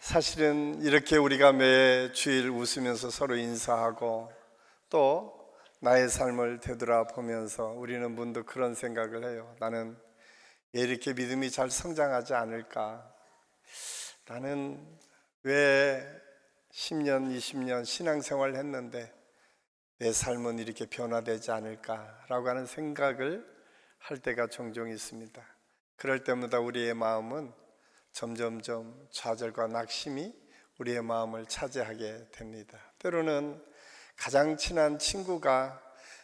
사실은 이렇게 우리가 매 주일 웃으면서 서로 인사하고 또 나의 삶을 되돌아보면서 우리는 문득 그런 생각을 해요. 나는 왜 이렇게 믿음이 잘 성장하지 않을까? 나는 왜 10년, 20년 신앙생활을 했는데 내 삶은 이렇게 변화되지 않을까라고 하는 생각을 할 때가 종종 있습니다. 그럴 때마다 우리의 마음은 점점점 좌절과 낙심이 우리의 마음을 차지하게 됩니다. 때로는 가장 친한 친구가,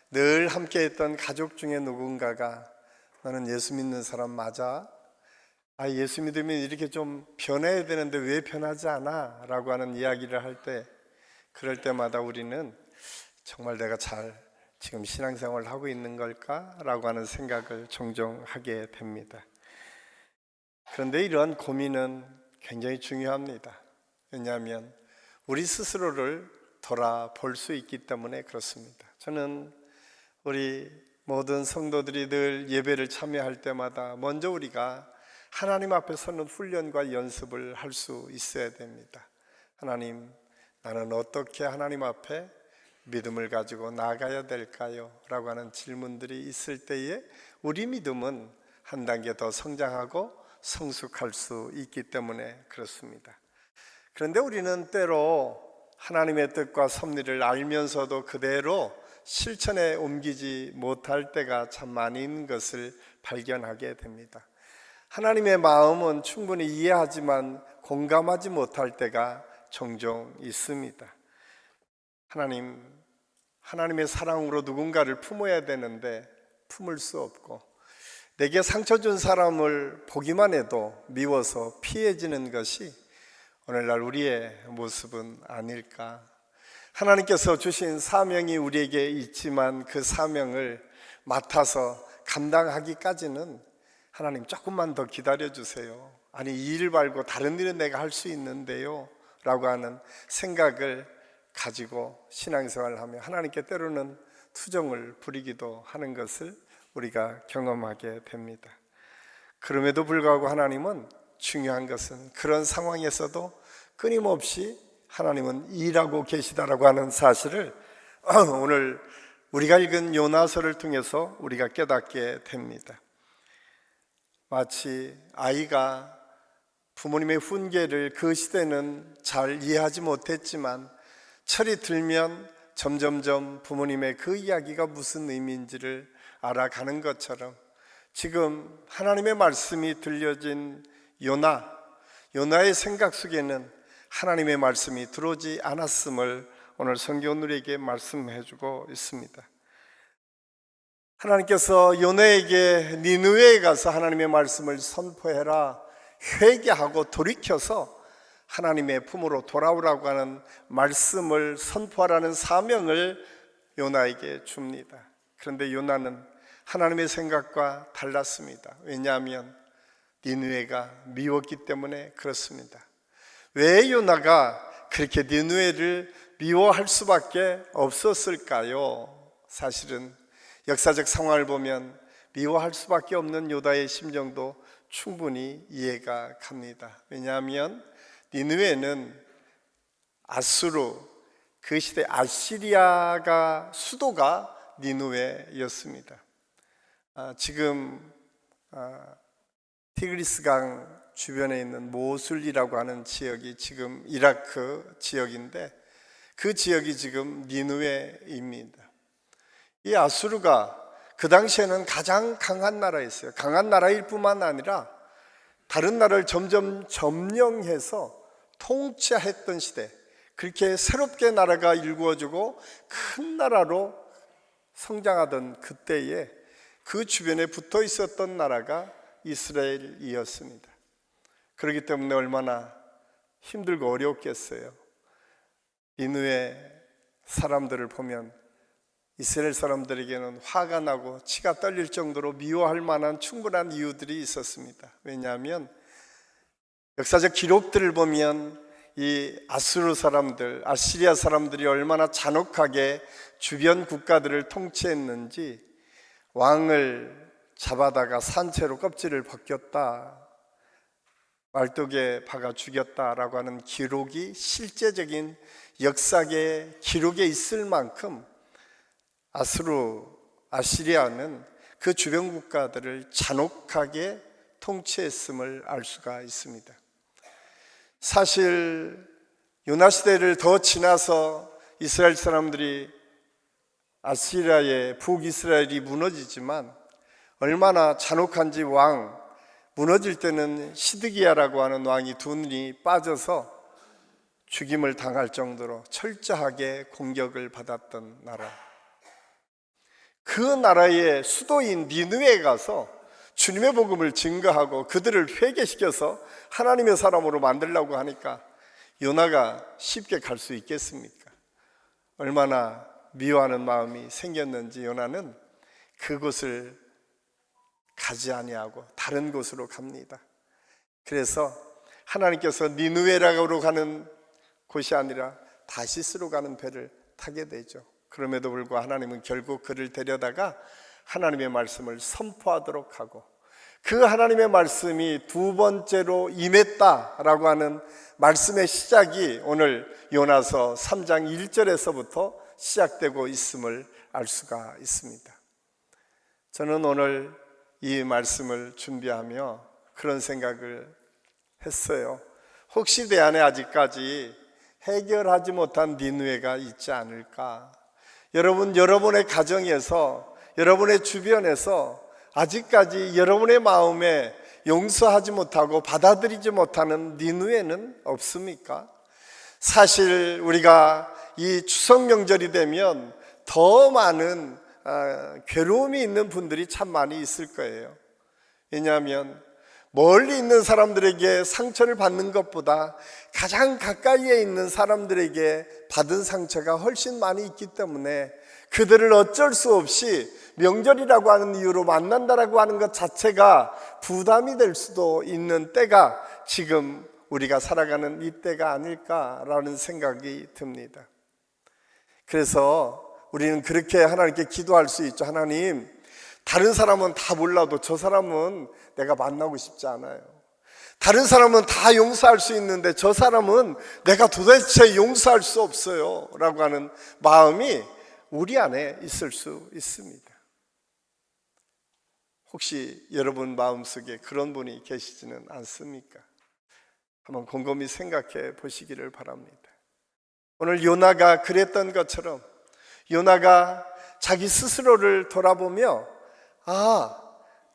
늘 함께했던 가족 중에 누군가가 너는 예수 믿는 사람 맞아? 예수 믿으면 이렇게 좀 변해야 되는데 왜 변하지 않아? 라고 하는 이야기를 할 때, 그럴 때마다 우리는 정말 내가 잘 지금 신앙생활을 하고 있는 걸까? 라고 하는 생각을 종종 하게 됩니다. 그런데 이러한 고민은 굉장히 중요합니다. 왜냐하면 우리 스스로를 돌아볼 수 있기 때문에 그렇습니다. 저는 우리 모든 성도들이 늘 예배를 참여할 때마다 먼저 우리가 하나님 앞에 서는 훈련과 연습을 할 수 있어야 됩니다. 하나님, 나는 어떻게 하나님 앞에 믿음을 가지고 나아가야 될까요? 라고 하는 질문들이 있을 때에 우리 믿음은 한 단계 더 성장하고 성숙할 수 있기 때문에 그렇습니다. 그런데 우리는 때로 하나님의 뜻과 섭리를 알면서도 그대로 실천에 옮기지 못할 때가 참 많이 있는 것을 발견하게 됩니다. 하나님의 마음은 충분히 이해하지만 공감하지 못할 때가 종종 있습니다. 하나님의 사랑으로 누군가를 품어야 되는데 품을 수 없고, 내게 상처 준 사람을 보기만 해도 미워서 피해지는 것이 오늘날 우리의 모습은 아닐까. 하나님께서 주신 사명이 우리에게 있지만 그 사명을 맡아서 감당하기까지는 하나님 조금만 더 기다려 주세요. 아니, 이 일 말고 다른 일은 내가 할 수 있는데요 라고 하는 생각을 가지고 신앙생활을 하며 하나님께 때로는 투정을 부리기도 하는 것을 우리가 경험하게 됩니다. 그럼에도 불구하고 하나님은, 중요한 것은 그런 상황에서도 끊임없이 하나님은 일하고 계시다라고 하는 사실을 오늘 우리가 읽은 요나서를 통해서 우리가 깨닫게 됩니다. 마치 아이가 부모님의 훈계를 그 시대는 잘 이해하지 못했지만 철이 들면 점점점 부모님의 그 이야기가 무슨 의미인지를 알아가는 것처럼 지금 하나님의 말씀이 들려진 요나의 생각 속에는 하나님의 말씀이 들어오지 않았음을 오늘 성경은 우리에게 말씀해주고 있습니다. 하나님께서 요나에게 니느웨에 가서 하나님의 말씀을 선포해라, 회개하고 돌이켜서 하나님의 품으로 돌아오라고 하는 말씀을 선포하라는 사명을 요나에게 줍니다. 그런데 요나는 하나님의 생각과 달랐습니다. 왜냐하면 니느웨가 미웠기 때문에 그렇습니다. 왜 요나가 그렇게 니느웨를 미워할 수밖에 없었을까요? 사실은 역사적 상황을 보면 미워할 수밖에 없는 요나의 심정도 충분히 이해가 갑니다. 왜냐하면 니느웨는 아수르, 그 시대 아시리아가 수도가 니느웨였습니다. 지금 티그리스강 주변에 있는 모술이라고 하는 지역이 지금 이라크 지역인데 그 지역이 지금 니느웨입니다. 이 아수르가 그 당시에는 가장 강한 나라였어요. 강한 나라일 뿐만 아니라 다른 나라를 점점 점령해서 통치했던 시대, 그렇게 새롭게 나라가 일구어지고 큰 나라로 성장하던 그때에 그 주변에 붙어 있었던 나라가 이스라엘이었습니다. 그렇기 때문에 얼마나 힘들고 어려웠겠어요. 니느웨 사람들을 보면 이스라엘 사람들에게는 화가 나고 치가 떨릴 정도로 미워할 만한 충분한 이유들이 있었습니다. 왜냐하면 역사적 기록들을 보면 이 아수르 사람들, 아시리아 사람들이 얼마나 잔혹하게 주변 국가들을 통치했는지, 왕을 잡아다가 산채로 껍질을 벗겼다, 말뚝에 박아 죽였다라고 하는 기록이 실제적인 역사의 기록에 있을 만큼 아시리아는 그 주변 국가들을 잔혹하게 통치했음을 알 수가 있습니다. 사실 요나 시대를 더 지나서 이스라엘 사람들이 아시리아의 북이스라엘이 무너지지만 얼마나 잔혹한지 무너질 때는 시드기야라고 하는 왕이 두 눈이 빠져서 죽임을 당할 정도로 철저하게 공격을 받았던 나라. 그 나라의 수도인 니느웨에 가서 주님의 복음을 증거하고 그들을 회개시켜서 하나님의 사람으로 만들려고 하니까 요나가 쉽게 갈 수 있겠습니까? 얼마나 미워하는 마음이 생겼는지 요나는 그곳을 가지 아니하고 다른 곳으로 갑니다. 그래서 하나님께서 니느웨라고 가는 곳이 아니라 다시스로 가는 배를 타게 되죠. 그럼에도 불구하고 하나님은 결국 그를 데려다가 하나님의 말씀을 선포하도록 하고 그 하나님의 말씀이 두 번째로 임했다라고 하는 말씀의 시작이 오늘 요나서 3장 1절에서부터 시작되고 있음을 알 수가 있습니다. 저는 오늘 이 말씀을 준비하며 그런 생각을 했어요. 혹시 내 안에 아직까지 해결하지 못한 니느웨가 있지 않을까? 여러분의 가정에서, 여러분의 주변에서 아직까지 여러분의 마음에 용서하지 못하고 받아들이지 못하는 니느웨는 없습니까? 사실 우리가 이 추석 명절이 되면 더 많은 괴로움이 있는 분들이 참 많이 있을 거예요. 왜냐하면 멀리 있는 사람들에게 상처를 받는 것보다 가장 가까이에 있는 사람들에게 받은 상처가 훨씬 많이 있기 때문에 그들을 어쩔 수 없이 명절이라고 하는 이유로 만난다라고 하는 것 자체가 부담이 될 수도 있는 때가 지금 우리가 살아가는 이 때가 아닐까라는 생각이 듭니다. 그래서 우리는 그렇게 하나님께 기도할 수 있죠. 하나님, 다른 사람은 다 몰라도 저 사람은 내가 만나고 싶지 않아요. 다른 사람은 다 용서할 수 있는데 저 사람은 내가 도대체 용서할 수 없어요 라고 하는 마음이 우리 안에 있을 수 있습니다. 혹시 여러분 마음속에 그런 분이 계시지는 않습니까? 한번 곰곰이 생각해 보시기를 바랍니다. 오늘 요나가 그랬던 것처럼 요나가 자기 스스로를 돌아보며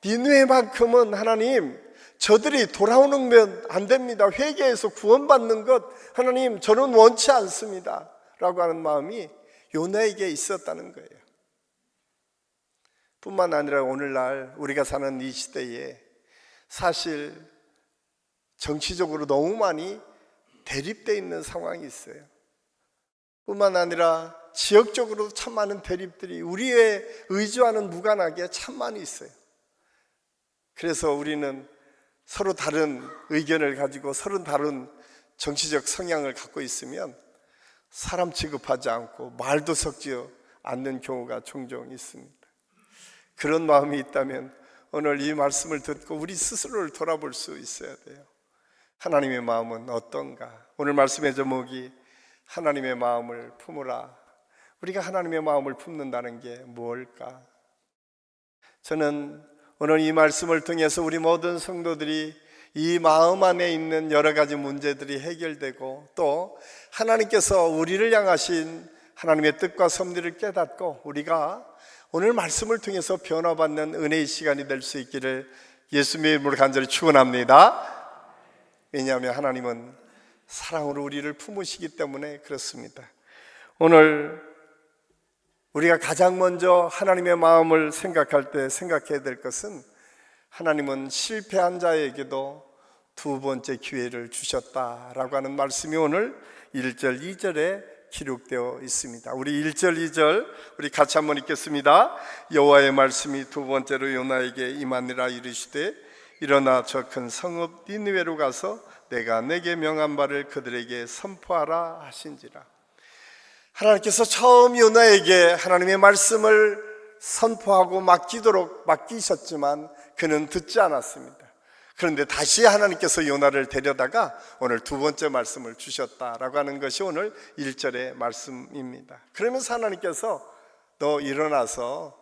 니느웨만큼은 하나님, 저들이 돌아오는 안 됩니다. 회개해서 구원받는 것 하나님, 저는 원치 않습니다 라고 하는 마음이 요나에게 있었다는 거예요. 뿐만 아니라 오늘날 우리가 사는 이 시대에 사실 정치적으로 너무 많이 대립되어 있는 상황이 있어요. 뿐만 아니라 지역적으로도 참 많은 대립들이 우리의 의지와는 무관하게 참 많이 있어요. 그래서 우리는 서로 다른 의견을 가지고 서로 다른 정치적 성향을 갖고 있으면 사람 취급하지 않고 말도 섞지 않는 경우가 종종 있습니다. 그런 마음이 있다면 오늘 이 말씀을 듣고 우리 스스로를 돌아볼 수 있어야 돼요. 하나님의 마음은 어떤가? 오늘 말씀의 제목이 하나님의 마음을 품으라. 우리가 하나님의 마음을 품는다는 게 뭘까? 저는 오늘 이 말씀을 통해서 우리 모든 성도들이 이 마음 안에 있는 여러 가지 문제들이 해결되고 또 하나님께서 우리를 향하신 하나님의 뜻과 섭리를 깨닫고 우리가 오늘 말씀을 통해서 변화받는 은혜의 시간이 될 수 있기를 예수님의 이름으로 간절히 축원합니다. 왜냐하면 하나님은 사랑으로 우리를 품으시기 때문에 그렇습니다. 오늘 우리가 가장 먼저 하나님의 마음을 생각할 때 생각해야 될 것은 하나님은 실패한 자에게도 두 번째 기회를 주셨다라고 하는 말씀이 오늘 1절, 2절에 기록되어 있습니다. 우리 1절, 2절 우리 같이 한번 읽겠습니다. 여호와의 말씀이 두 번째로 요나에게 임하니라 이르시되 일어나 저 큰 성읍 니느웨로 가서 내가 내게 명한 바를 그들에게 선포하라 하신지라. 하나님께서 처음 요나에게 하나님의 말씀을 선포하고 맡기도록 맡기셨지만 그는 듣지 않았습니다. 그런데 다시 하나님께서 요나를 데려다가 오늘 두 번째 말씀을 주셨다라고 하는 것이 오늘 1절의 말씀입니다. 그러면서 하나님께서 너 일어나서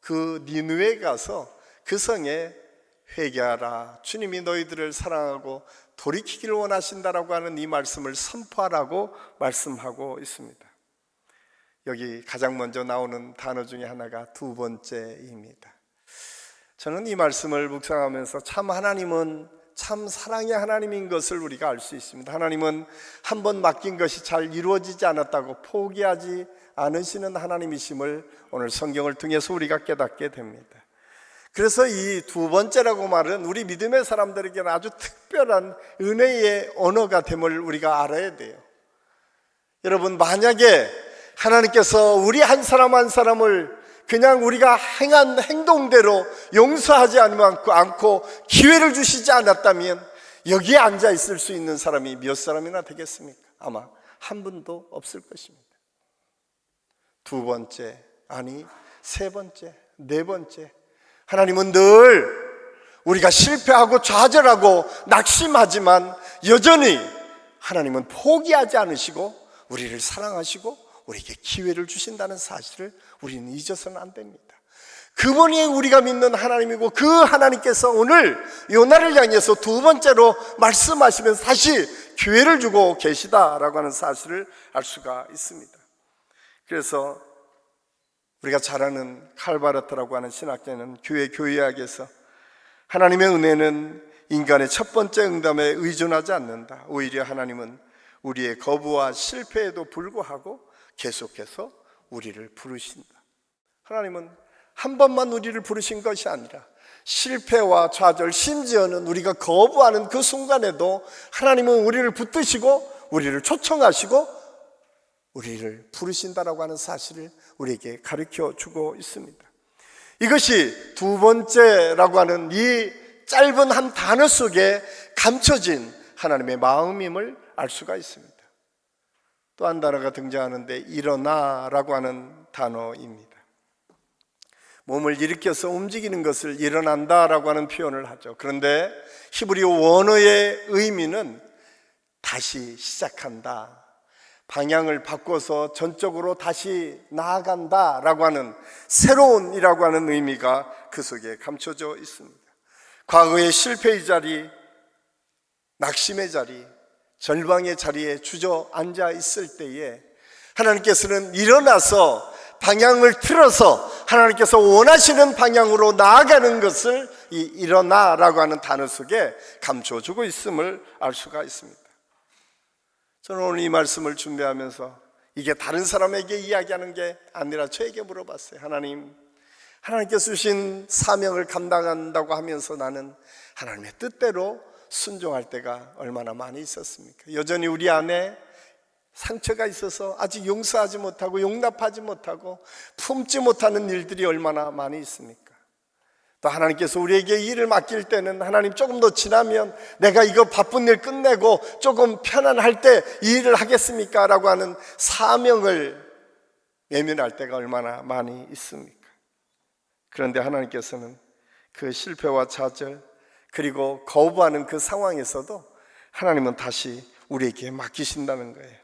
그 니느웨에 가서 그 성에 회개하라. 주님이 너희들을 사랑하고 돌이키기를 원하신다라고 하는 이 말씀을 선포하라고 말씀하고 있습니다. 여기 가장 먼저 나오는 단어 중에 하나가 두 번째입니다. 저는 이 말씀을 묵상하면서 참 하나님은 참 사랑의 하나님인 것을 우리가 알 수 있습니다. 하나님은 한 번 맡긴 것이 잘 이루어지지 않았다고 포기하지 않으시는 하나님이심을 오늘 성경을 통해서 우리가 깨닫게 됩니다. 그래서 이 두 번째라고 말은 우리 믿음의 사람들에게는 아주 특별한 은혜의 언어가 됨을 우리가 알아야 돼요. 여러분, 만약에 하나님께서 우리 한 사람 한 사람을 그냥 우리가 행한 행동대로 용서하지 않고 기회를 주시지 않았다면 여기에 앉아 있을 수 있는 사람이 몇 사람이나 되겠습니까? 아마 한 분도 없을 것입니다. 두 번째, 아니 세 번째, 네 번째, 하나님은 늘 우리가 실패하고 좌절하고 낙심하지만 여전히 하나님은 포기하지 않으시고 우리를 사랑하시고 우리에게 기회를 주신다는 사실을 우리는 잊어서는 안 됩니다. 그분이 우리가 믿는 하나님이고 그 하나님께서 오늘 요나를 향해서 두 번째로 말씀하시면서 다시 기회를 주고 계시다라고 하는 사실을 알 수가 있습니다. 그래서 우리가 잘 아는 칼바르트라고 하는 신학자는 교회 교회학에서 하나님의 은혜는 인간의 첫 번째 응답에 의존하지 않는다. 오히려 하나님은 우리의 거부와 실패에도 불구하고 계속해서 우리를 부르신다. 하나님은 한 번만 우리를 부르신 것이 아니라 실패와 좌절, 심지어는 우리가 거부하는 그 순간에도 하나님은 우리를 붙드시고 우리를 초청하시고 우리를 부르신다라고 하는 사실을 우리에게 가르쳐 주고 있습니다. 이것이 두 번째라고 하는 이 짧은 한 단어 속에 감춰진 하나님의 마음임을 알 수가 있습니다. 또 한 단어가 등장하는데 일어나라고 하는 단어입니다. 몸을 일으켜서 움직이는 것을 일어난다라고 하는 표현을 하죠. 그런데 히브리어 원어의 의미는 다시 시작한다, 방향을 바꿔서 전적으로 다시 나아간다라고 하는 새로운이라고 하는 의미가 그 속에 감춰져 있습니다. 과거의 실패의 자리, 낙심의 자리, 절망의 자리에 주저앉아 있을 때에 하나님께서는 일어나서 방향을 틀어서 하나님께서 원하시는 방향으로 나아가는 것을 이 일어나라고 하는 단어 속에 감춰주고 있음을 알 수가 있습니다. 저는 오늘 이 말씀을 준비하면서 이게 다른 사람에게 이야기하는 게 아니라 저에게 물어봤어요. 하나님께서 주신 사명을 감당한다고 하면서 나는 하나님의 뜻대로 순종할 때가 얼마나 많이 있었습니까? 여전히 우리 안에 상처가 있어서 아직 용서하지 못하고 용납하지 못하고 품지 못하는 일들이 얼마나 많이 있습니까? 또 하나님께서 우리에게 일을 맡길 때는 하나님 조금 더 지나면 내가 이거 바쁜 일 끝내고 조금 편안할 때 이 일을 하겠습니까? 라고 하는 사명을 외면할 때가 얼마나 많이 있습니까? 그런데 하나님께서는 그 실패와 좌절 그리고 거부하는 그 상황에서도 하나님은 다시 우리에게 맡기신다는 거예요.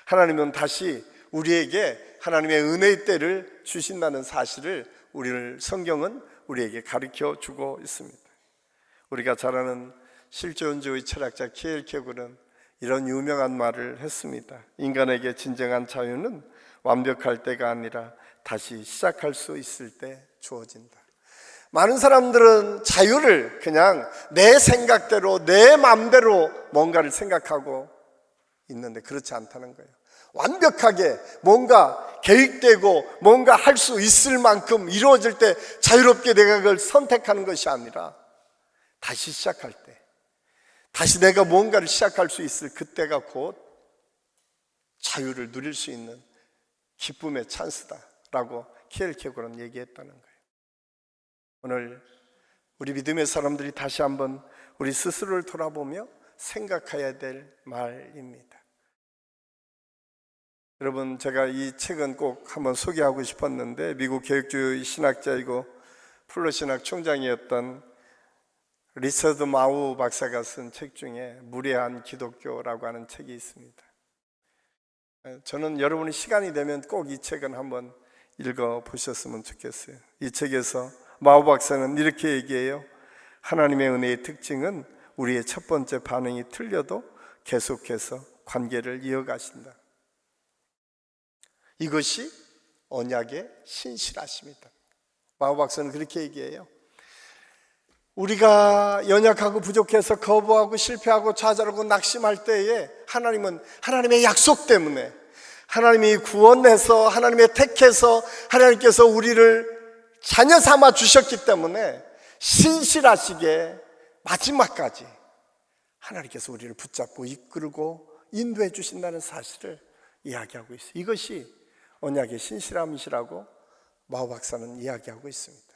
하나님은 다시 우리에게 하나님의 은혜의 때를 주신다는 사실을 성경은 우리에게 가르쳐 주고 있습니다. 우리가 잘 아는 실존주의 철학자 키엘케고르는 이런 유명한 말을 했습니다. 인간에게 진정한 자유는 완벽할 때가 아니라 다시 시작할 수 있을 때 주어진다. 많은 사람들은 자유를 그냥 내 생각대로 내 마음대로 뭔가를 생각하고 있는데 그렇지 않다는 거예요. 완벽하게 뭔가 계획되고 뭔가 할 수 있을 만큼 이루어질 때 자유롭게 내가 그걸 선택하는 것이 아니라 다시 시작할 때, 다시 내가 뭔가를 시작할 수 있을 그때가 곧 자유를 누릴 수 있는 기쁨의 찬스다라고 키엘케고르는 얘기했다는 거예요. 오늘 우리 믿음의 사람들이 다시 한번 우리 스스로를 돌아보며 생각해야 될 말입니다. 여러분, 제가 이 책은 꼭 한번 소개하고 싶었는데 미국 개혁주의 신학자이고 플러 신학 총장이었던 리처드 마우 박사가 쓴 책 중에 무례한 기독교라고 하는 책이 있습니다. 저는 여러분이 시간이 되면 꼭 이 책은 한번 읽어보셨으면 좋겠어요. 이 책에서 마우 박사는 이렇게 얘기해요. 하나님의 은혜의 특징은 우리의 첫 번째 반응이 틀려도 계속해서 관계를 이어가신다. 이것이 언약의 신실하심이다. 마우 박사는 그렇게 얘기해요. 우리가 연약하고 부족해서 거부하고 실패하고 좌절하고 낙심할 때에 하나님은 하나님의 약속 때문에, 하나님이 구원해서 하나님의 택해서 하나님께서 우리를 자녀 삼아 주셨기 때문에 신실하시게 마지막까지 하나님께서 우리를 붙잡고 이끌고 인도해 주신다는 사실을 이야기하고 있어요. 이것이 언약의 신실함이시라고 마우 박사는 이야기하고 있습니다.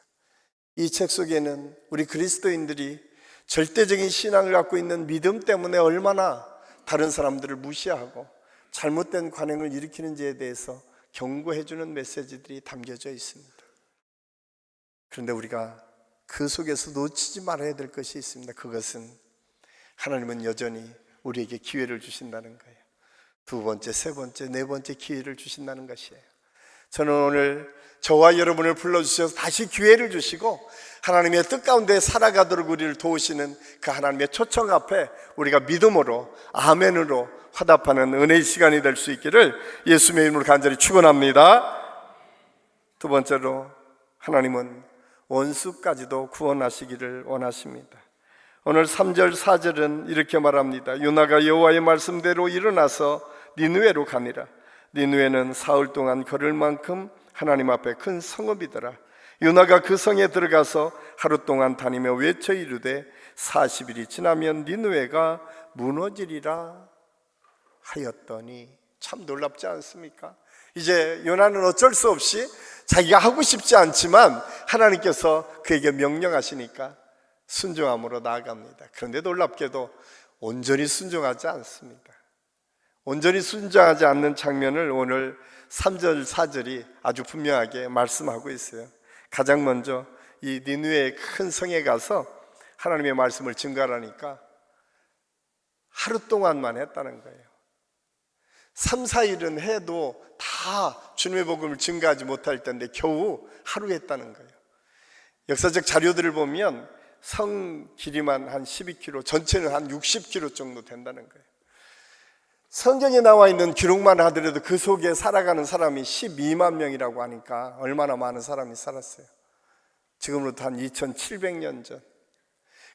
이 책 속에는 우리 그리스도인들이 절대적인 신앙을 갖고 있는 믿음 때문에 얼마나 다른 사람들을 무시하고 잘못된 관행을 일으키는지에 대해서 경고해 주는 메시지들이 담겨져 있습니다. 그런데 우리가 그 속에서 놓치지 말아야 될 것이 있습니다. 그것은 하나님은 여전히 우리에게 기회를 주신다는 거예요. 두 번째, 세 번째, 네 번째 기회를 주신다는 것이에요. 저는 오늘 저와 여러분을 불러주셔서 다시 기회를 주시고 하나님의 뜻 가운데 살아가도록 우리를 도우시는 그 하나님의 초청 앞에 우리가 믿음으로 아멘으로 화답하는 은혜의 시간이 될 수 있기를 예수님의 이름으로 간절히 축원합니다. 두 번째로 하나님은 원수까지도 구원하시기를 원하십니다. 오늘 3절 4절은 이렇게 말합니다. 요나가 여호와의 말씀대로 일어나서 니느웨로 가니라. 니느웨는 사흘 동안 걸을 만큼 하나님 앞에 큰 성읍이더라. 요나가 그 성에 들어가서 하루 동안 다니며 외쳐 이르되 40일이 지나면 니느웨가 무너지리라 하였더니. 참 놀랍지 않습니까? 이제 요나는 어쩔 수 없이 자기가 하고 싶지 않지만 하나님께서 그에게 명령하시니까 순종함으로 나아갑니다. 그런데 놀랍게도 온전히 순종하지 않습니다. 온전히 순종하지 않는 장면을 오늘 3절 4절이 아주 분명하게 말씀하고 있어요. 가장 먼저 이 니느웨의 큰 성에 가서 하나님의 말씀을 증거하라니까 하루 동안만 했다는 거예요. 3, 4일은 해도 다 주님의 복음을 증거하지 못할 텐데 겨우 하루 했다는 거예요. 역사적 자료들을 보면 성 길이만 한 12km, 전체는 한 60km 정도 된다는 거예요. 성경에 나와 있는 기록만 하더라도 그 속에 살아가는 사람이 12만 명이라고 하니까 얼마나 많은 사람이 살았어요. 지금으로부터 한 2700년 전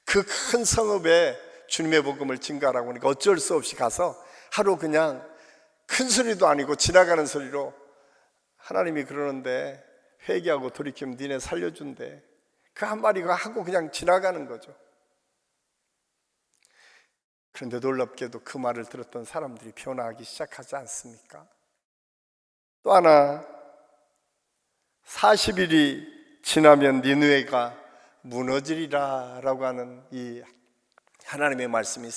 그 큰 성읍에 주님의 복음을 증거하라고 하니까 어쩔 수 없이 가서 하루 그냥 큰 소리도 아니고 지나가는 소리로 하나님이 그러는데 회개하고 돌이키면 니네 살려준대. 그 한마디가 하고 그냥 지나가는 거죠. 그런데 놀랍게도 그 말을 들었던 사람들이 변화하기 시작하지 않습니까? 또 하나 40일이 지나면 니느웨가 무너지리라 라고 하는 이 하나님의 말씀이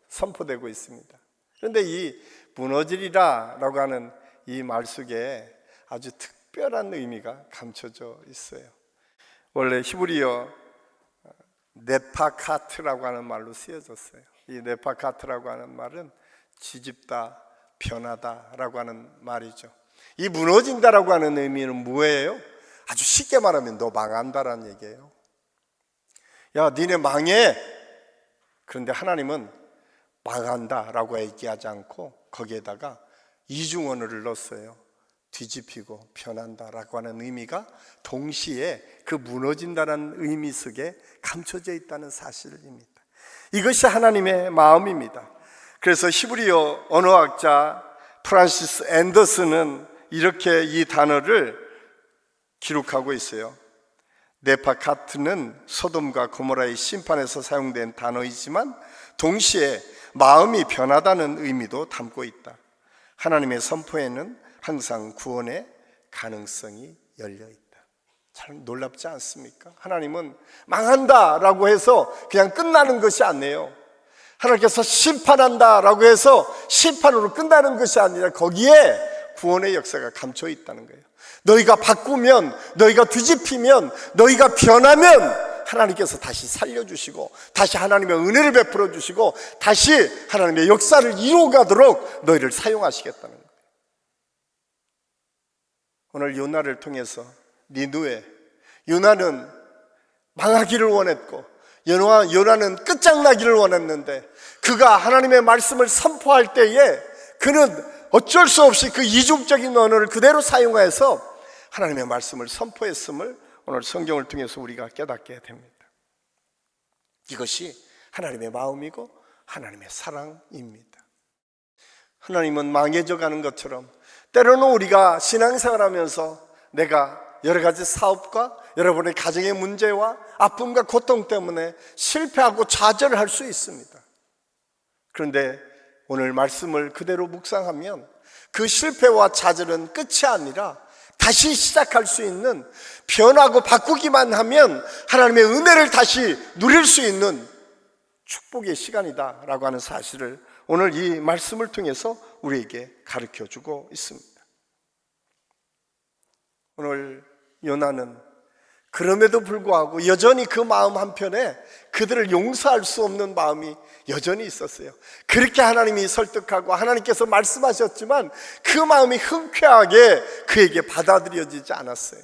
선포되고 있습니다. 그런데 이 무너지리라 라고 하는 이 말 속에 아주 특별한 의미가 감춰져 있어요. 원래 히브리어 네파카트라고 하는 말로 쓰여졌어요. 이 네파카트라고 하는 말은 뒤집다, 변하다 라고 하는 말이죠. 이 무너진다라고 하는 의미는 뭐예요? 아주 쉽게 말하면 너 망한다라는 얘기예요. 야, 니네 망해. 그런데 하나님은 망한다라고 얘기하지 않고 거기에다가 이중언어를 넣었어요. 뒤집히고 변한다라고 하는 의미가 동시에 그 무너진다는 의미 속에 감춰져 있다는 사실입니다. 이것이 하나님의 마음입니다. 그래서 히브리어 언어학자 프란시스 앤더슨은 이렇게 이 단어를 기록하고 있어요. 네파카트는 소돔과 고모라의 심판에서 사용된 단어이지만 동시에 마음이 변하다는 의미도 담고 있다. 하나님의 선포에는 항상 구원의 가능성이 열려 있다. 참 놀랍지 않습니까? 하나님은 망한다라고 해서 그냥 끝나는 것이 아니에요. 하나님께서 심판한다라고 해서 심판으로 끝나는 것이 아니라 거기에 구원의 역사가 감춰 있다는 거예요. 너희가 바꾸면, 너희가 뒤집히면, 너희가 변하면 하나님께서 다시 살려주시고 다시 하나님의 은혜를 베풀어 주시고 다시 하나님의 역사를 이루어가도록 너희를 사용하시겠다는 거예요. 오늘 요나를 통해서 니느웨, 요나는 망하기를 원했고 요나는 끝장나기를 원했는데 그가 하나님의 말씀을 선포할 때에 그는 어쩔 수 없이 그 이중적인 언어를 그대로 사용해서 하나님의 말씀을 선포했음을 오늘 성경을 통해서 우리가 깨닫게 됩니다. 이것이 하나님의 마음이고 하나님의 사랑입니다. 하나님은 망해져 가는 것처럼 때로는 우리가 신앙생활하면서 내가 여러 가지 사업과 여러분의 가정의 문제와 아픔과 고통 때문에 실패하고 좌절할 수 있습니다. 그런데 오늘 말씀을 그대로 묵상하면 그 실패와 좌절은 끝이 아니라 다시 시작할 수 있는, 변하고 바꾸기만 하면 하나님의 은혜를 다시 누릴 수 있는 축복의 시간이다라고 하는 사실을 오늘 이 말씀을 통해서 우리에게 가르쳐주고 있습니다. 오늘 요나는 그럼에도 불구하고 여전히 그 마음 한편에 그들을 용서할 수 없는 마음이 여전히 있었어요. 그렇게 하나님이 설득하고 하나님께서 말씀하셨지만 그 마음이 흔쾌하게 그에게 받아들여지지 않았어요.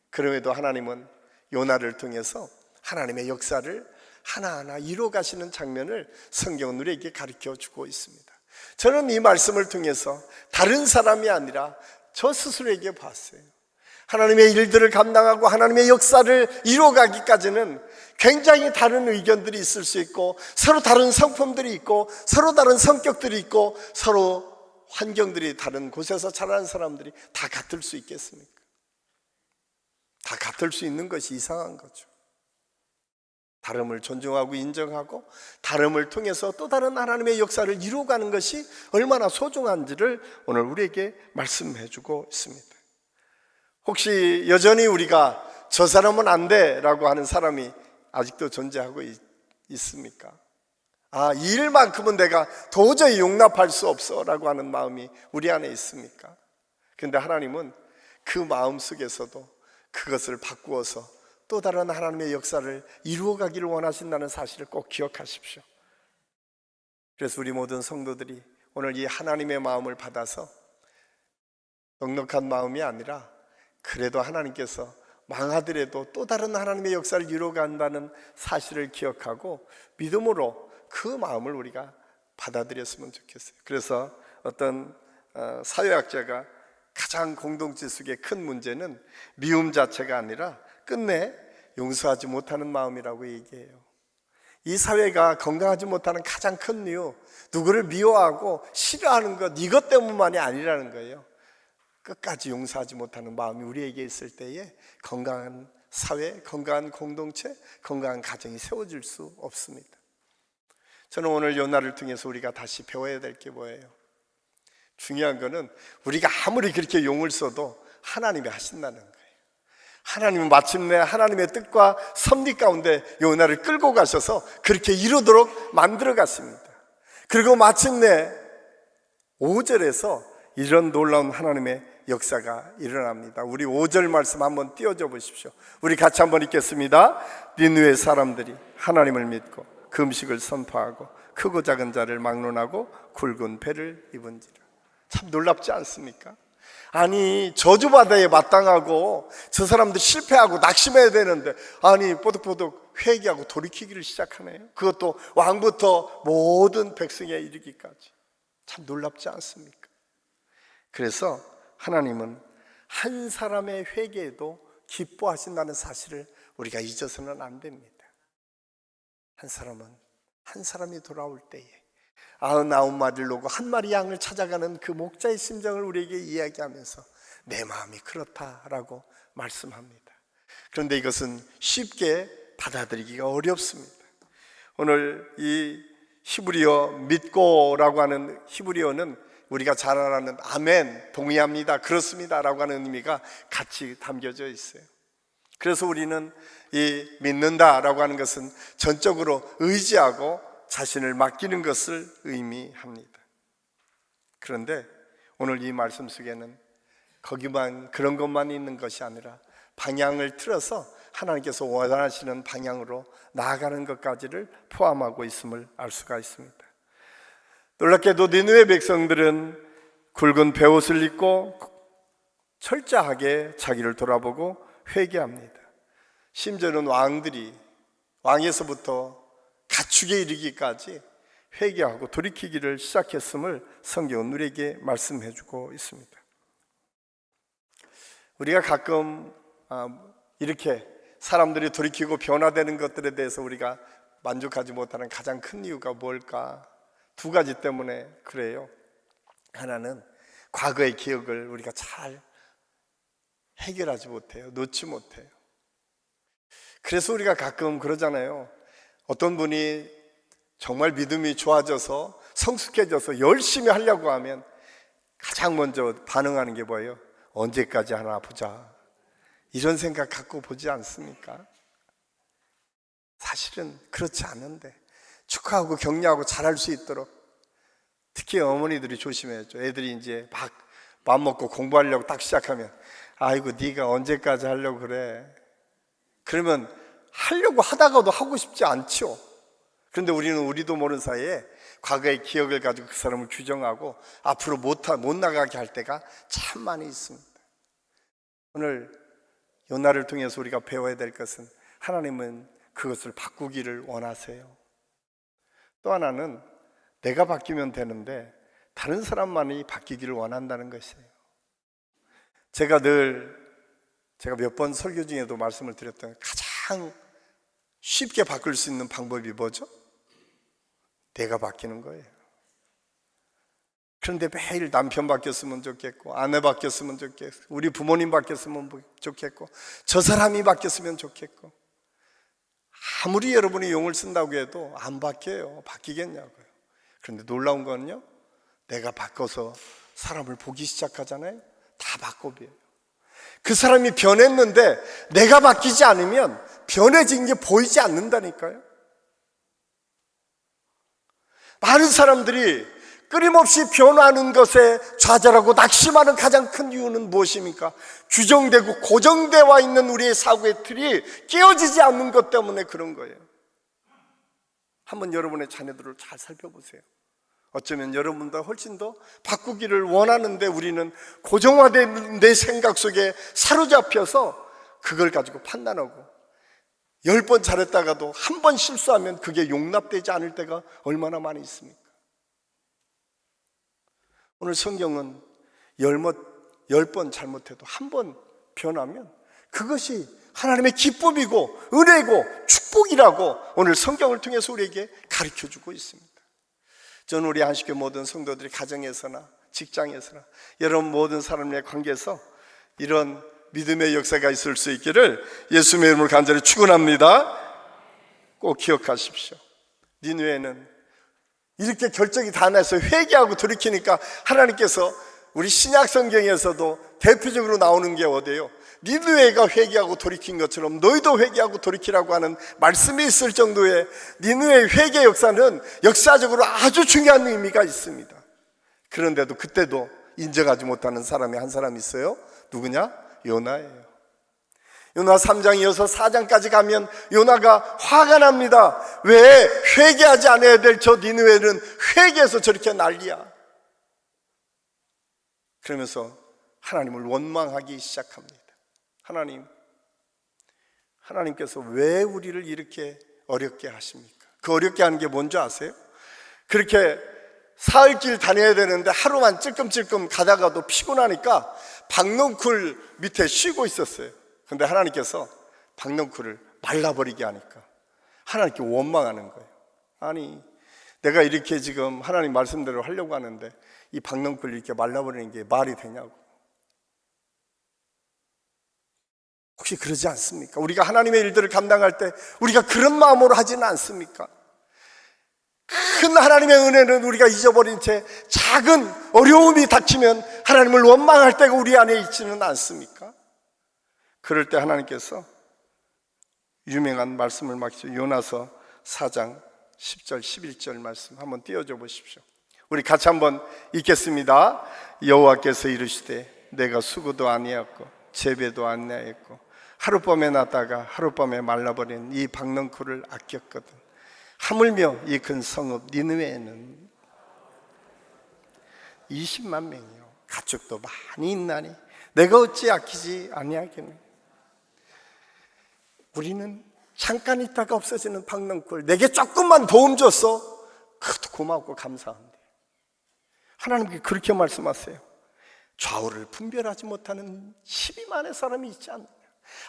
그럼에도 하나님은 요나를 통해서 하나님의 역사를 하나하나 이루어 가시는 장면을 성경은 우리에게 가르쳐 주고 있습니다. 저는 이 말씀을 통해서 다른 사람이 아니라 저 스스로에게 봤어요. 하나님의 일들을 감당하고 하나님의 역사를 이루어가기까지는 굉장히 다른 의견들이 있을 수 있고 서로 다른 성품들이 있고 서로 다른 성격들이 있고 서로 환경들이 다른 곳에서 자라는 사람들이 다 같을 수 있겠습니까? 다 같을 수 있는 것이 이상한 거죠. 다름을 존중하고 인정하고 다름을 통해서 또 다른 하나님의 역사를 이루어가는 것이 얼마나 소중한지를 오늘 우리에게 말씀해 주고 있습니다. 혹시 여전히 우리가 저 사람은 안 돼라고 하는 사람이 아직도 존재하고 있습니까? 이 일만큼은 내가 도저히 용납할 수 없어 라고 하는 마음이 우리 안에 있습니까? 그런데 하나님은 그 마음 속에서도 그것을 바꾸어서 또 다른 하나님의 역사를 이루어가기를 원하신다는 사실을 꼭 기억하십시오. 그래서 우리 모든 성도들이 오늘 이 하나님의 마음을 받아서 넉넉한 마음이 아니라 그래도 하나님께서 망하더라도 또 다른 하나님의 역사를 이루어간다는 사실을 기억하고 믿음으로 그 마음을 우리가 받아들였으면 좋겠어요. 그래서 어떤 사회학자가 가장 공동체 속의 큰 문제는 미움 자체가 아니라 끝내 용서하지 못하는 마음이라고 얘기해요. 이 사회가 건강하지 못하는 가장 큰 이유, 누구를 미워하고 싫어하는 것, 이것 때문만이 아니라는 거예요. 끝까지 용서하지 못하는 마음이 우리에게 있을 때에 건강한 사회, 건강한 공동체, 건강한 가정이 세워질 수 없습니다. 저는 오늘 요나를 통해서 우리가 다시 배워야 될 게 뭐예요? 중요한 거는 우리가 아무리 그렇게 용을 써도 하나님이 하신다는 거예요. 하나님은 마침내 하나님의 뜻과 섭리 가운데 요나를 끌고 가셔서 그렇게 이루도록 만들어 갔습니다. 그리고 마침내 5절에서 이런 놀라운 하나님의 역사가 일어납니다. 우리 5절 말씀 한번 띄워줘 보십시오. 우리 같이 한번 읽겠습니다. 니느웨 사람들이 하나님을 믿고 그 음식을 선포하고 크고 작은 자를 막론하고 굵은 배를 입은지라. 참 놀랍지 않습니까? 아니 저주바다에 마땅하고 저 사람들 실패하고 낙심해야 되는데 아니 뽀득뽀득 회개하고 돌이키기를 시작하네요. 그것도 왕부터 모든 백성에 이르기까지. 참 놀랍지 않습니까? 그래서 하나님은 한 사람의 회개에도 기뻐하신다는 사실을 우리가 잊어서는 안 됩니다. 한 사람이 돌아올 때에 99마리를 놓고 한 마리 양을 찾아가는 그 목자의 심정을 우리에게 이야기하면서 내 마음이 그렇다라고 말씀합니다. 그런데 이것은 쉽게 받아들이기가 어렵습니다. 오늘 이 히브리어 믿고라고 하는 히브리어는 우리가 잘 아는 아멘, 동의합니다, 그렇습니다 라고 하는 의미가 같이 담겨져 있어요. 그래서 우리는 이 믿는다라고 하는 것은 전적으로 의지하고 자신을 맡기는 것을 의미합니다. 그런데 오늘 이 말씀 속에는 거기만 그런 것만 있는 것이 아니라 방향을 틀어서 하나님께서 원하시는 방향으로 나아가는 것까지를 포함하고 있음을 알 수가 있습니다. 놀랍게도 니느웨 백성들은 굵은 베옷을 입고 철저하게 자기를 돌아보고 회개합니다. 심지어는 왕에서부터 가축에 이르기까지 회개하고 돌이키기를 시작했음을 성경은 우리에게 말씀해 주고 있습니다. 우리가 가끔 이렇게 사람들이 돌이키고 변화되는 것들에 대해서 우리가 만족하지 못하는 가장 큰 이유가 뭘까? 두 가지 때문에 그래요. 하나는 과거의 기억을 우리가 잘 해결하지 못해요. 놓지 못해요. 그래서 우리가 가끔 그러잖아요. 어떤 분이 정말 믿음이 좋아져서 성숙해져서 열심히 하려고 하면 가장 먼저 반응하는 게 뭐예요? 언제까지 하나 보자, 이런 생각 갖고 보지 않습니까? 사실은 그렇지 않은데 축하하고 격려하고 잘할 수 있도록 특히 어머니들이 조심해야죠. 애들이 이제 막 맘 먹고 공부하려고 딱 시작하면 아이고 네가 언제까지 하려고 그래. 그러면 하려고 하다가도 하고 싶지 않죠. 그런데 우리도 모르는 사이에 과거의 기억을 가지고 그 사람을 규정하고 앞으로 못 나가게 할 때가 참 많이 있습니다. 오늘 요나를 통해서 우리가 배워야 될 것은 하나님은 그것을 바꾸기를 원하세요. 또 하나는 내가 바뀌면 되는데 다른 사람만이 바뀌기를 원한다는 것이에요. 제가 몇 번 설교 중에도 말씀을 드렸던 가장 쉽게 바꿀 수 있는 방법이 뭐죠? 내가 바뀌는 거예요. 그런데 매일 남편 바뀌었으면 좋겠고, 아내 바뀌었으면 좋겠고, 우리 부모님 바뀌었으면 좋겠고, 저 사람이 바뀌었으면 좋겠고, 아무리 여러분이 용을 쓴다고 해도 안 바뀌어요. 바뀌겠냐고요. 그런데 놀라운 건요, 내가 바꿔서 사람을 보기 시작하잖아요. 다 바꿔봐요. 그 사람이 변했는데 내가 바뀌지 않으면 변해진 게 보이지 않는다니까요. 많은 사람들이 끊임없이 변화하는 것에 좌절하고 낙심하는 가장 큰 이유는 무엇입니까? 규정되고 고정되어 있는 우리의 사고의 틀이 깨어지지 않는 것 때문에 그런 거예요. 한번 여러분의 자녀들을 잘 살펴보세요. 어쩌면 여러분보다 훨씬 더 바꾸기를 원하는데 우리는 고정화된 내 생각 속에 사로잡혀서 그걸 가지고 판단하고 10번 잘했다가도 한 번 실수하면 그게 용납되지 않을 때가 얼마나 많이 있습니까? 오늘 성경은 10번 잘못해도 한 번 변하면 그것이 하나님의 기쁨이고 은혜고 축복이라고 오늘 성경을 통해서 우리에게 가르쳐주고 있습니다. 저는 우리 안식교 모든 성도들이 가정에서나 직장에서나 여러분 모든 사람의 관계에서 이런 믿음의 역사가 있을 수 있기를 예수님의 이름으로 간절히 축원합니다. 꼭 기억하십시오. 니느웨는 이렇게 결정이 다 나서 회개하고 돌이키니까 하나님께서 우리 신약 성경에서도 대표적으로 나오는 게 어디예요? 니느웨가 회개하고 돌이킨 것처럼 너희도 회개하고 돌이키라고 하는 말씀이 있을 정도의 니느웨의 회개 역사는 역사적으로 아주 중요한 의미가 있습니다. 그런데도 그때도 인정하지 못하는 사람이 한 사람이 있어요. 누구냐? 요나예요. 요나 3장 이어서 4장까지 가면 요나가 화가 납니다. 왜 회개하지 않아야 될 저 니느웨는 회개해서 저렇게 난리야. 그러면서 하나님을 원망하기 시작합니다. 하나님께서 왜 우리를 이렇게 어렵게 하십니까? 그 어렵게 하는 게 뭔지 아세요? 그렇게 사흘길 다녀야 되는데 하루만 찔끔찔끔 가다가도 피곤하니까 박넝쿨 밑에 쉬고 있었어요. 근데 하나님께서 박넝쿨을 말라버리게 하니까 하나님께 원망하는 거예요. 아니, 내가 이렇게 지금 하나님 말씀대로 하려고 하는데 이 박넝쿨을 이렇게 말라버리는 게 말이 되냐고. 혹시 그러지 않습니까? 우리가 하나님의 일들을 감당할 때 우리가 그런 마음으로 하지는 않습니까? 큰 하나님의 은혜는 우리가 잊어버린 채 작은 어려움이 닥치면 하나님을 원망할 때가 우리 안에 있지는 않습니까? 그럴 때 하나님께서 유명한 말씀을 맡기죠. 요나서 4장 10절 11절 말씀 한번 띄워줘 보십시오. 우리 같이 한번 읽겠습니다. 여호와께서 이르시되 내가 수고도 아니하였고 재배도 아니하였고 하룻밤에 났다가 하룻밤에 말라버린 이 박넝쿨을 아꼈거든. 하물며 이 큰 성읍 니느웨에는 20만 명이요 가축도 많이 있나니 내가 어찌 아끼지 아니하겠느냐. 우리는 잠깐 있다가 없어지는 박넝쿨, 내게 조금만 도움 줬어, 그것도 고맙고 감사한데 하나님께 그렇게 말씀하세요. 좌우를 분별하지 못하는 12만의 사람이 있지 않느냐.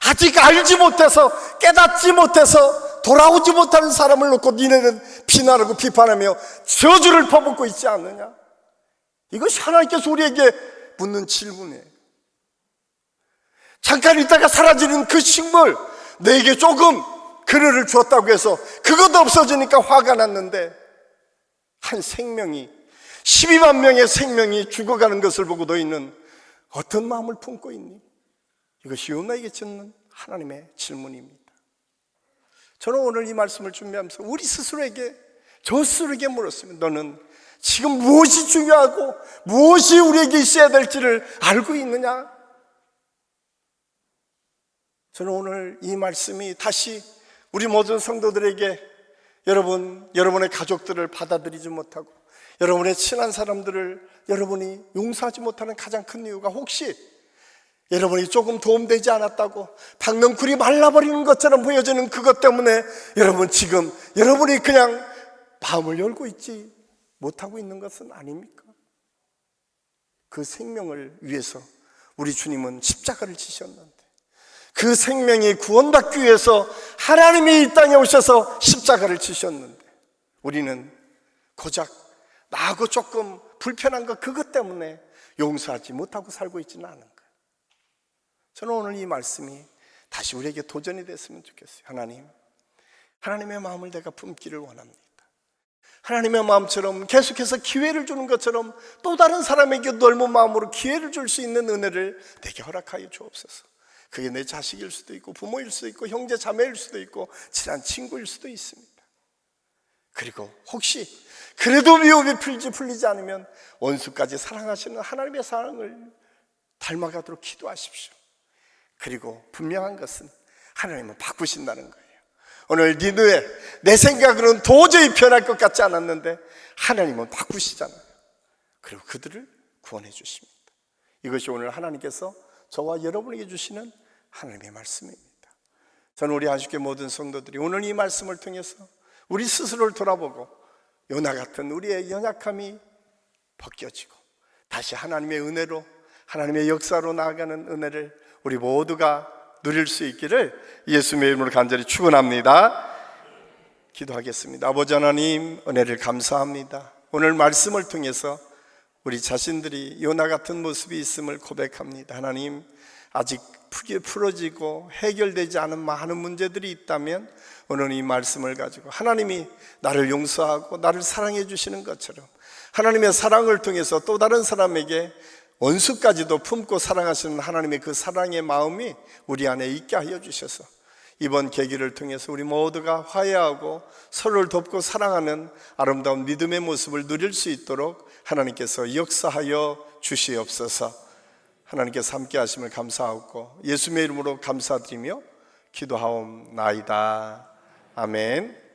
아직 알지 못해서, 깨닫지 못해서 돌아오지 못하는 사람을 놓고 니네는 비난하고 비판하며 저주를 퍼붓고 있지 않느냐. 이것이 하나님께서 우리에게 묻는 질문이에요. 잠깐 있다가 사라지는 그 식물, 내게 조금 그늘을 줬다고 해서 그것도 없어지니까 화가 났는데, 한 생명이, 12만 명의 생명이 죽어가는 것을 보고 너희는 어떤 마음을 품고 있니? 이것이 요나에게 짓는 하나님의 질문입니다. 저는 오늘 이 말씀을 준비하면서 우리 스스로에게, 저 스스로에게 물었습니다. 너는 지금 무엇이 중요하고 무엇이 우리에게 있어야 될지를 알고 있느냐? 저는 오늘 이 말씀이 다시 우리 모든 성도들에게, 여러분의 가족들을 받아들이지 못하고 여러분의 친한 사람들을 여러분이 용서하지 못하는 가장 큰 이유가, 혹시 여러분이 조금 도움되지 않았다고 박넝쿨이 말라버리는 것처럼 보여지는 그것 때문에 여러분이 그냥 마음을 열고 있지 못하고 있는 것은 아닙니까? 그 생명을 위해서 우리 주님은 십자가를 지셨는데, 그 생명이 구원받기 위해서 하나님이 이 땅에 오셔서 십자가를 지셨는데, 우리는 고작 나하고 조금 불편한 것, 그것 때문에 용서하지 못하고 살고 있지는 않은 거예요. 저는 오늘 이 말씀이 다시 우리에게 도전이 됐으면 좋겠어요. 하나님의 마음을 내가 품기를 원합니다. 하나님의 마음처럼 계속해서 기회를 주는 것처럼 또 다른 사람에게 넓은 마음으로 기회를 줄 수 있는 은혜를 내게 허락하여 주옵소서. 그게 내 자식일 수도 있고 부모일 수도 있고 형제 자매일 수도 있고 친한 친구일 수도 있습니다. 그리고 혹시 그래도 미움이 풀리지 않으면 원수까지 사랑하시는 하나님의 사랑을 닮아가도록 기도하십시오. 그리고 분명한 것은 하나님은 바꾸신다는 거예요. 오늘 니느웨, 내 생각으로는 도저히 변할 것 같지 않았는데 하나님은 바꾸시잖아요. 그리고 그들을 구원해 주십니다. 이것이 오늘 하나님께서 저와 여러분에게 주시는 하나님의 말씀입니다. 저는 우리 아쉽게 모든 성도들이 오늘 이 말씀을 통해서 우리 스스로를 돌아보고 요나 같은 우리의 연약함이 벗겨지고 다시 하나님의 은혜로, 하나님의 역사로 나아가는 은혜를 우리 모두가 누릴 수 있기를 예수님의 이름으로 간절히 축원합니다. 기도하겠습니다. 아버지 하나님, 은혜를 감사합니다. 오늘 말씀을 통해서 우리 자신들이 요나 같은 모습이 있음을 고백합니다. 하나님, 아직 풀어지고 해결되지 않은 많은 문제들이 있다면 오늘 이 말씀을 가지고 하나님이 나를 용서하고 나를 사랑해 주시는 것처럼 하나님의 사랑을 통해서 또 다른 사람에게 원수까지도 품고 사랑하시는 하나님의 그 사랑의 마음이 우리 안에 있게 하여 주셔서 이번 계기를 통해서 우리 모두가 화해하고 서로를 돕고 사랑하는 아름다운 믿음의 모습을 누릴 수 있도록 하나님께서 역사하여 주시옵소서. 하나님께서 함께 하심을 감사하고 예수님의 이름으로 감사드리며 기도하옵나이다. 아멘.